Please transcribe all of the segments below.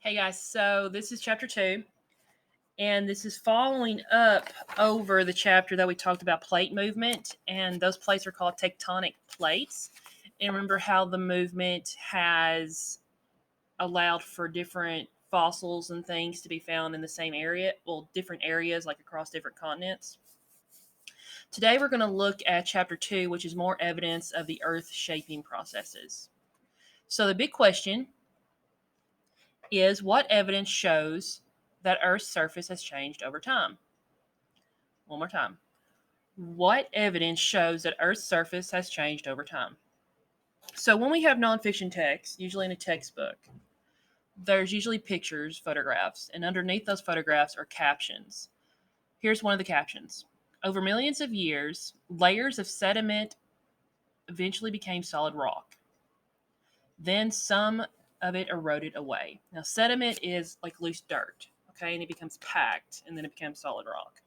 Hey guys, so this is chapter 2, and this is following up over the chapter that we talked about plate movement, and those plates are called tectonic plates. And remember how the movement has allowed for different fossils and things to be found in the same area, well, different areas like across different continents. Today we're going to look at chapter 2, which is more evidence of the Earth shaping processes. So the big question is, what evidence shows that Earth's surface has changed over time? One more time. What evidence shows that Earth's surface has changed over time? So when we have nonfiction text, usually in a textbook, there's usually pictures, photographs, and underneath those photographs are captions. Here's one of the captions. Over millions of years, layers of sediment eventually became solid rock. Then some of it eroded away. Now, sediment is like loose dirt, okay, and it becomes packed, and then it becomes solid rock.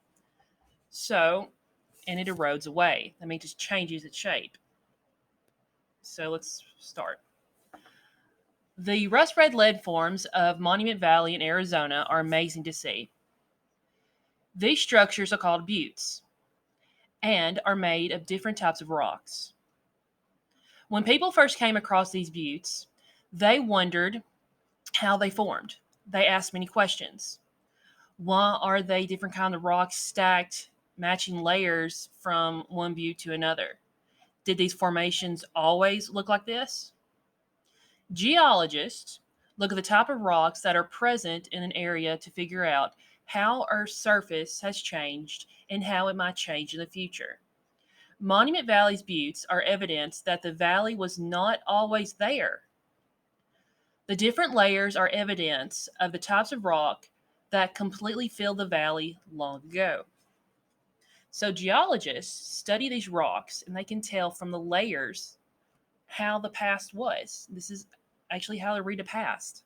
So, and it erodes away. That means it changes its shape. So let's start. The rust red lead forms of Monument Valley in Arizona are amazing to see. These structures are called buttes and are made of different types of rocks. When people first came across these buttes, they wondered how they formed. They asked many questions. Why are they different kind of rocks stacked, matching layers from one butte to another? Did these formations always look like this? Geologists look at the type of rocks that are present in an area to figure out how Earth's surface has changed and how it might change in the future. Monument Valley's buttes are evidence that the valley was not always there. The different layers are evidence of the types of rock that completely filled the valley long ago. So geologists study these rocks and they can tell from the layers how the past was. This is actually how to read a past.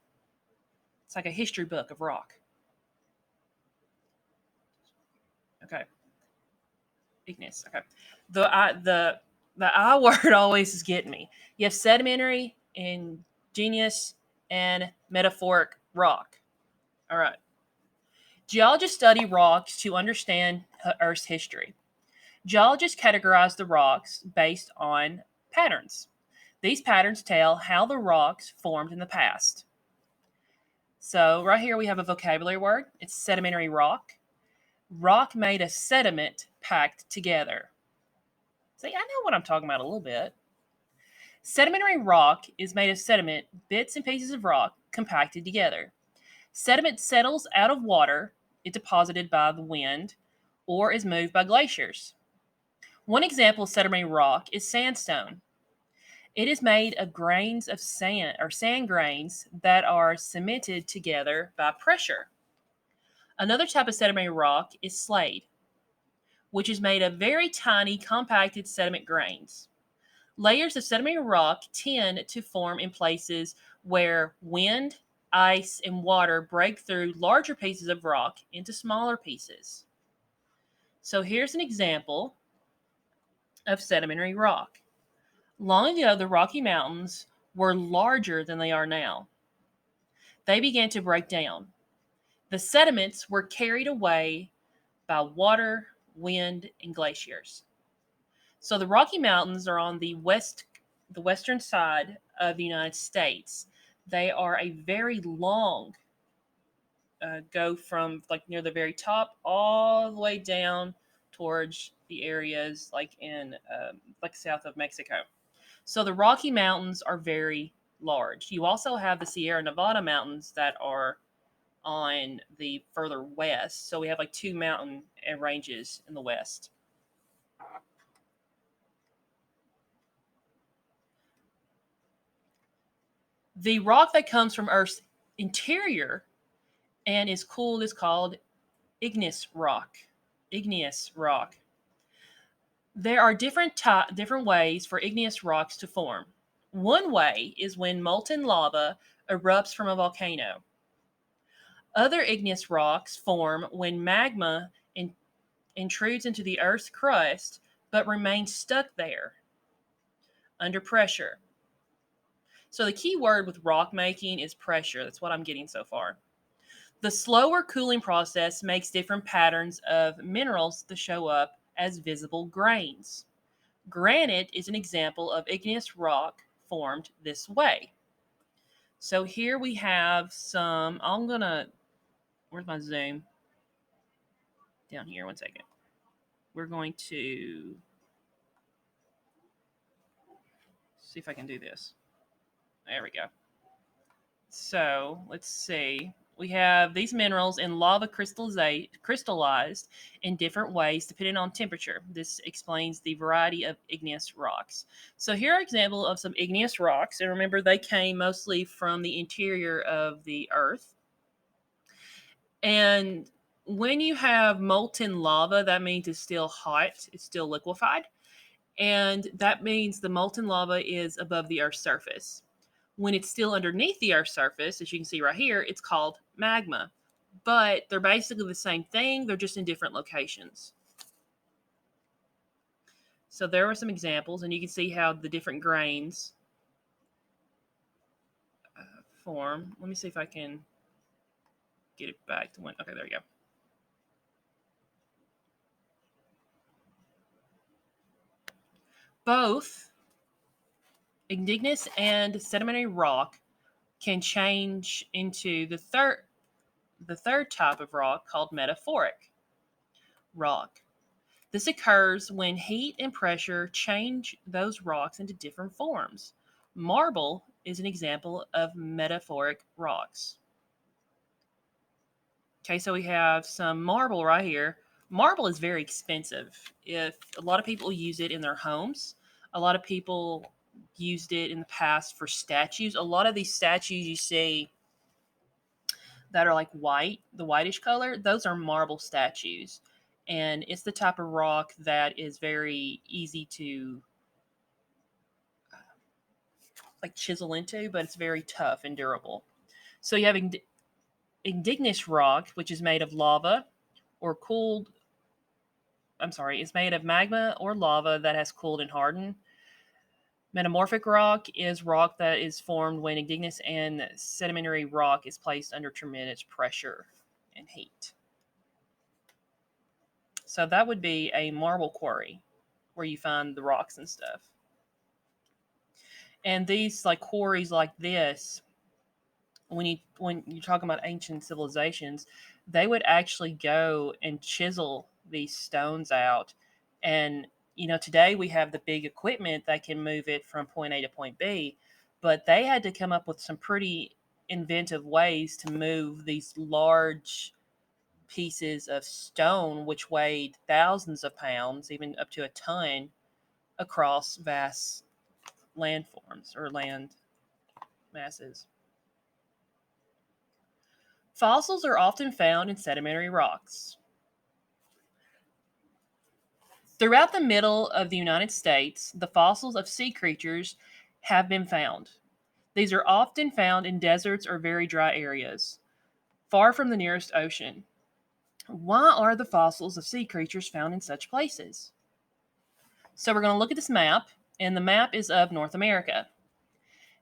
It's like a history book of rock. Okay. Igneous. Okay. The I word always is getting me. You have sedimentary, ingenious, and metaphoric rock. All right. Geologists study rocks to understand Earth's history. Geologists categorize the rocks based on patterns. These patterns tell how the rocks formed in the past. So right here we have a vocabulary word. It's sedimentary rock. Rock made of sediment packed together. See, I know what I'm talking about a little bit. Sedimentary rock is made of sediment, bits and pieces of rock compacted together. Sediment settles out of water, it's deposited by the wind, or is moved by glaciers. One example of sedimentary rock is sandstone. It is made of grains of sand or sand grains that are cemented together by pressure. Another type of sedimentary rock is slate, which is made of very tiny compacted sediment grains. Layers of sedimentary rock tend to form in places where wind, ice, and water break through larger pieces of rock into smaller pieces. So here's an example of sedimentary rock. Long ago, the Rocky Mountains were larger than they are now. They began to break down. The sediments were carried away by water, wind, and glaciers. So the Rocky Mountains are on the western side of the United States. They are a very long go from like near the very top all the way down towards the areas like in like south of Mexico. So the Rocky Mountains are very large. You also have the Sierra Nevada mountains that are on the further west. So we have like two mountain ranges in the west. The rock that comes from Earth's interior and is cooled is called igneous rock. Igneous rock. There are different ways for igneous rocks to form. One way is when molten lava erupts from a volcano. Other igneous rocks form when magma intrudes into the Earth's crust but remains stuck there under pressure. So the key word with rock making is pressure. That's what I'm getting so far. The slower cooling process makes different patterns of minerals to show up as visible grains. Granite is an example of igneous rock formed this way. So here we have some, where's my zoom? Down here, one second. We're going to see if I can do this. There we go. So let's see. We have these minerals in lava crystallized in different ways depending on temperature. This explains the variety of igneous rocks. So here are examples of some igneous rocks. And remember, they came mostly from the interior of the earth. And when you have molten lava, that means it's still hot, it's still liquefied. And that means the molten lava is above the Earth's surface. When it's still underneath the Earth's surface, as you can see right here, it's called magma. But they're basically the same thing, they're just in different locations. So there are some examples, and you can see how the different grains form. Let me see if I can get it back to one. Okay, there we go. Both igneous and sedimentary rock can change into the third type of rock called metamorphic rock. This occurs when heat and pressure change those rocks into different forms. Marble is an example of metamorphic rocks. Okay, so we have some marble right here. Marble is very expensive. If a lot of people use it in their homes, a lot of people used it in the past for statues. A lot of these statues you see that are like white, the whitish color, those are marble statues. And it's the type of rock that is very easy to like chisel into, but it's very tough and durable. So you have igneous rock, which is made of lava or cooled. I'm sorry, it's made of magma or lava that has cooled and hardened. Metamorphic rock is rock that is formed when igneous and sedimentary rock is placed under tremendous pressure and heat. So that would be a marble quarry where you find the rocks and stuff. And these like quarries like this, when you're talking about ancient civilizations, they would actually go and chisel these stones out. And today we have the big equipment that can move it from point A to point B, but they had to come up with some pretty inventive ways to move these large pieces of stone, which weighed thousands of pounds, even up to a ton, across vast landforms or land masses. Fossils are often found in sedimentary rocks. Throughout the middle of the United States, the fossils of sea creatures have been found. These are often found in deserts or very dry areas, far from the nearest ocean. Why are the fossils of sea creatures found in such places? So we're going to look at this map, and the map is of North America.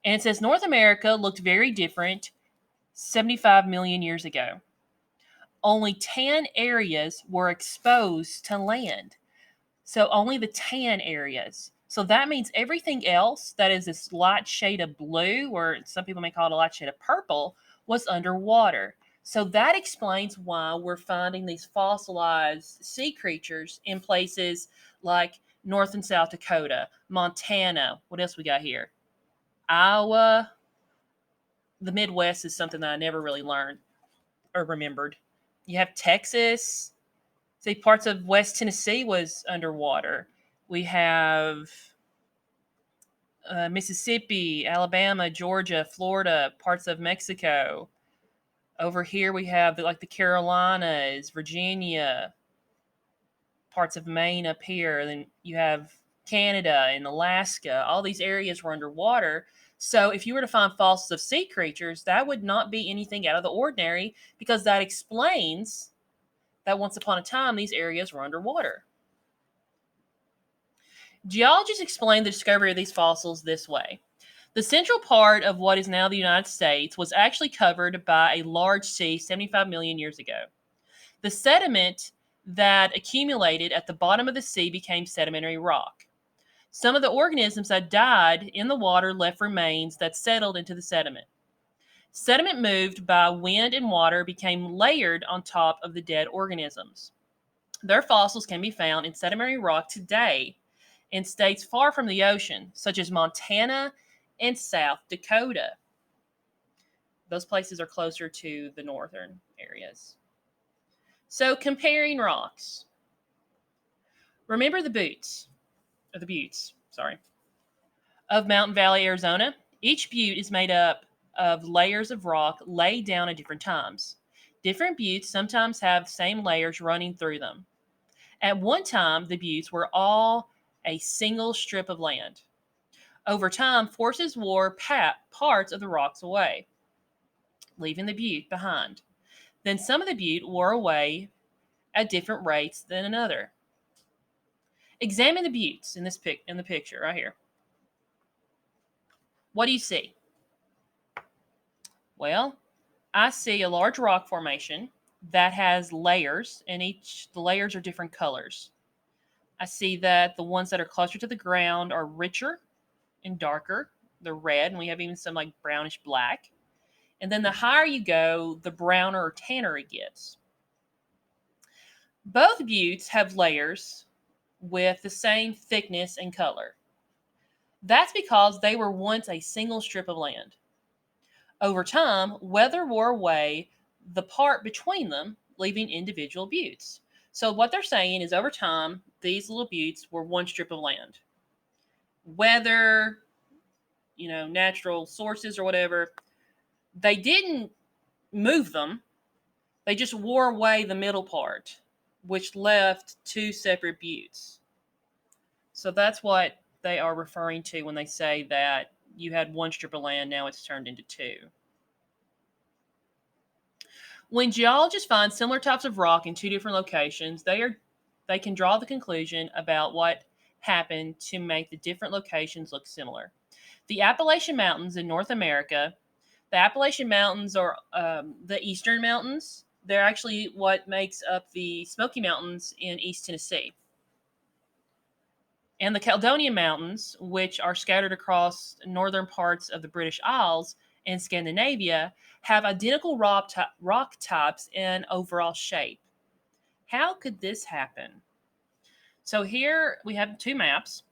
And it says North America looked very different 75 million years ago. Only 10 areas were exposed to land. So only the tan areas. So that means everything else that is this light shade of blue, or some people may call it a light shade of purple, was underwater. So that explains why we're finding these fossilized sea creatures in places like North and South Dakota, Montana. What else we got here? Iowa. The Midwest is something that I never really learned or remembered. You have Texas. See, parts of West Tennessee was underwater. We have Mississippi, Alabama, Georgia, Florida, parts of Mexico. Over here we have like the Carolinas, Virginia, parts of Maine up here. Then you have Canada and Alaska. All these areas were underwater. So if you were to find fossils of sea creatures, that would not be anything out of the ordinary because that explains that once upon a time these areas were underwater. Geologists explain the discovery of these fossils this way. The central part of what is now the United States was actually covered by a large sea 75 million years ago. The sediment that accumulated at the bottom of the sea became sedimentary rock. Some of the organisms that died in the water left remains that settled into the sediment. Sediment moved by wind and water became layered on top of the dead organisms. Their fossils can be found in sedimentary rock today in states far from the ocean, such as Montana and South Dakota. Those places are closer to the northern areas. So, comparing rocks. Remember the buttes, of Mountain Valley, Arizona? Each butte is made up of layers of rock laid down at different times. Different buttes sometimes have the same layers running through them. At one time, the buttes were all a single strip of land. Over time, forces wore parts of the rocks away, leaving the butte behind. Then some of the butte wore away at different rates than another. Examine the buttes in the picture right here. What do you see? Well, I see a large rock formation that has layers, and the layers are different colors. I see that the ones that are closer to the ground are richer and darker. They're red, and we have even some like brownish black. And then the higher you go, the browner or tanner it gets. Both buttes have layers with the same thickness and color. That's because they were once a single strip of land. Over time, weather wore away the part between them, leaving individual buttes. So what they're saying is over time, these little buttes were one strip of land. Weather, natural sources or whatever, they didn't move them. They just wore away the middle part, which left two separate buttes. So that's what they are referring to when they say that you had one strip of land, now it's turned into two. When geologists find similar types of rock in two different locations, they can draw the conclusion about what happened to make the different locations look similar. The Appalachian Mountains in North America, the Appalachian Mountains are the eastern mountains. They're actually what makes up the Smoky Mountains in East Tennessee. And the Caledonian Mountains, which are scattered across northern parts of the British Isles and Scandinavia, have identical rock types and overall shape. How could this happen? So here we have two maps.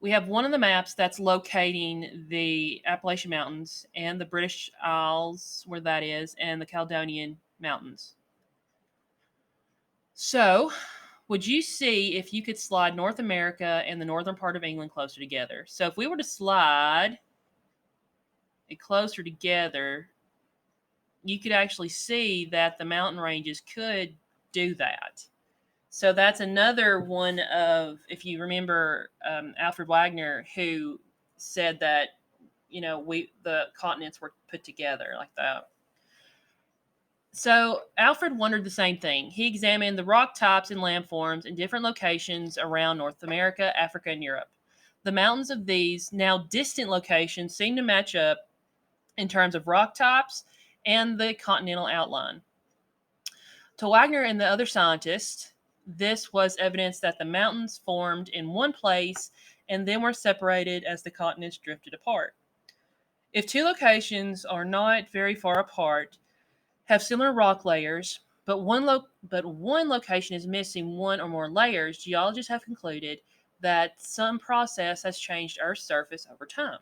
We have one of the maps that's locating the Appalachian Mountains and the British Isles, where that is, and the Caledonian Mountains. So, would you see if you could slide North America and the northern part of England closer together? So, if we were to slide it closer together, you could actually see that the mountain ranges could do that. So that's another one of, if you remember, Alfred Wagner, who said that the continents were put together like that. So Alfred wondered the same thing. He examined the rock types and landforms in different locations around North America, Africa, and Europe. The mountains of these now distant locations seem to match up in terms of rock types and the continental outline. To Wagner and the other scientists, this was evidence that the mountains formed in one place and then were separated as the continents drifted apart. If two locations are not very far apart, have similar rock layers, but one location is missing one or more layers, geologists have concluded that some process has changed Earth's surface over time.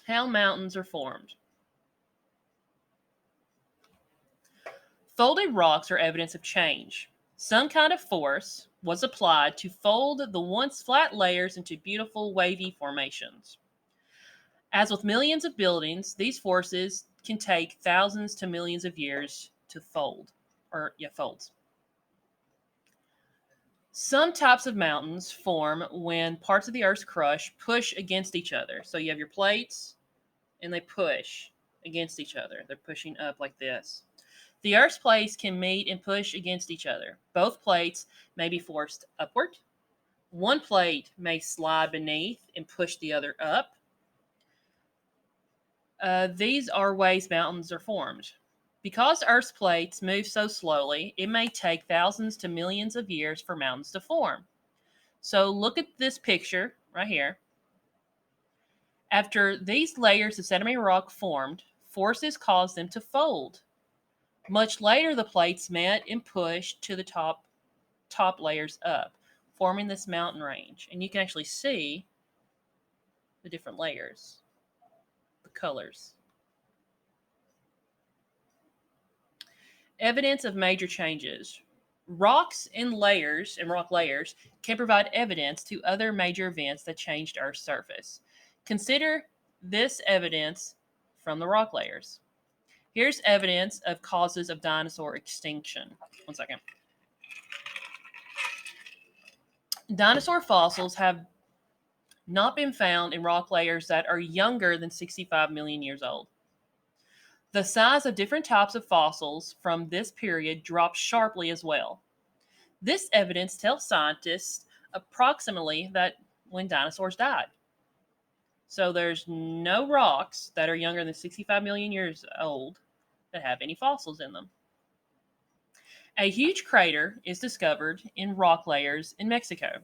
How mountains are formed. Folded rocks are evidence of change. Some kind of force was applied to fold the once flat layers into beautiful wavy formations. As with millions of buildings, these forces can take thousands to millions of years to folds. Some types of mountains form when parts of the Earth's crust push against each other. So you have your plates, and they push against each other. They're pushing up like this. The Earth's plates can meet and push against each other. Both plates may be forced upward One plate may slide beneath and push the other up. These are ways mountains are formed. Because Earth's plates move so slowly, it may take thousands to millions of years for mountains to form. So look at this picture right here. After these layers of sedimentary rock formed, forces caused them to fold. Much later, the plates met and pushed to the top layers up, forming this mountain range. And you can actually see the different layers, the colors. Evidence of major changes. Rocks and rock layers can provide evidence to other major events that changed Earth's surface. Consider this evidence from the rock layers. Here's evidence of causes of dinosaur extinction. One second. Dinosaur fossils have not been found in rock layers that are younger than 65 million years old. The size of different types of fossils from this period dropped sharply as well. This evidence tells scientists approximately that when dinosaurs died. So there's no rocks that are younger than 65 million years old that have any fossils in them. A huge crater is discovered in rock layers in Mexico.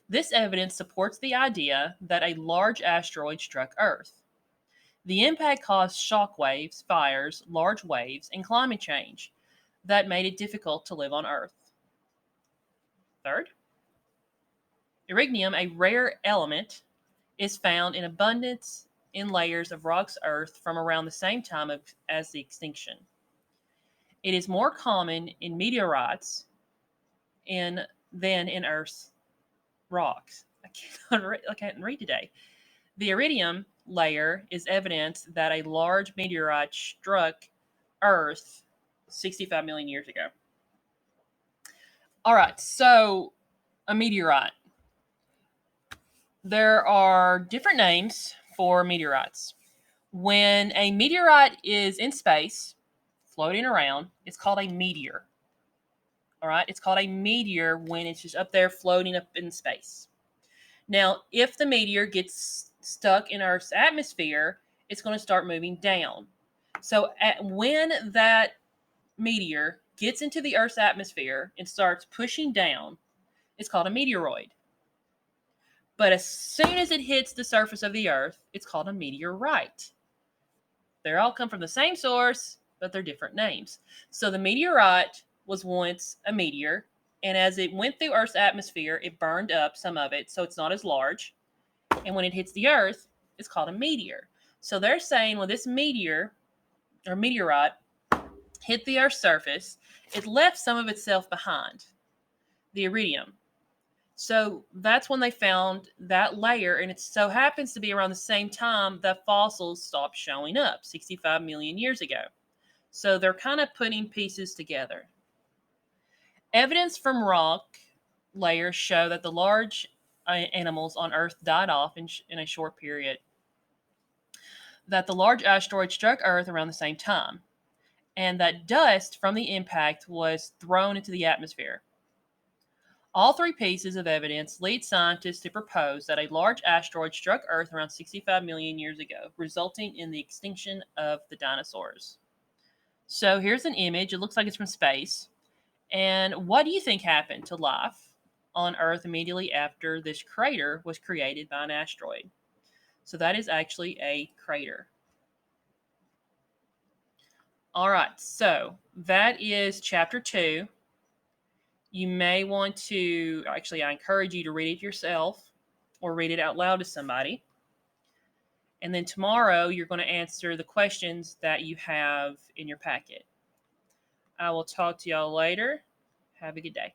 This evidence supports the idea that a large asteroid struck Earth. The impact caused shock waves, fires, large waves, and climate change that made it difficult to live on Earth. Third, iridium, a rare element, is found in abundance in layers of rock's Earth from around the same time as the extinction. It is more common in meteorites than in Earth's rocks. I can't read today. The iridium layer is evidence that a large meteorite struck Earth 65 million years ago. All right, so a meteorite. There are different names for meteorites. When a meteorite is in space, floating around, it's called a meteor. All right, it's called a meteor when it's just up there floating up in space. Now, if the meteor gets stuck in Earth's atmosphere, it's going to start moving down. So when that meteor gets into the Earth's atmosphere and starts pushing down, it's called a meteoroid. But as soon as it hits the surface of the Earth, it's called a meteorite. They all come from the same source, but they're different names. So the meteorite was once a meteor, and as it went through Earth's atmosphere, it burned up some of it, so it's not as large. And when it hits the Earth, it's called a meteor. So they're saying when this meteor or meteorite hit the Earth's surface, it left some of itself behind, the iridium. So that's when they found that layer, and it so happens to be around the same time that fossils stopped showing up 65 million years ago. So they're kind of putting pieces together. Evidence from rock layers show that the large animals on Earth died off in a short period. That the large asteroid struck Earth around the same time, and that dust from the impact was thrown into the atmosphere. All three pieces of evidence lead scientists to propose that a large asteroid struck Earth around 65 million years ago, resulting in the extinction of the dinosaurs. So here's an image. It looks like it's from space. And what do you think happened to life on Earth immediately after this crater was created by an asteroid? So that is actually a crater. All right, so that is chapter 2. You may want to, actually, I encourage you to read it yourself or read it out loud to somebody. And then tomorrow, you're going to answer the questions that you have in your packet. I will talk to y'all later. Have a good day.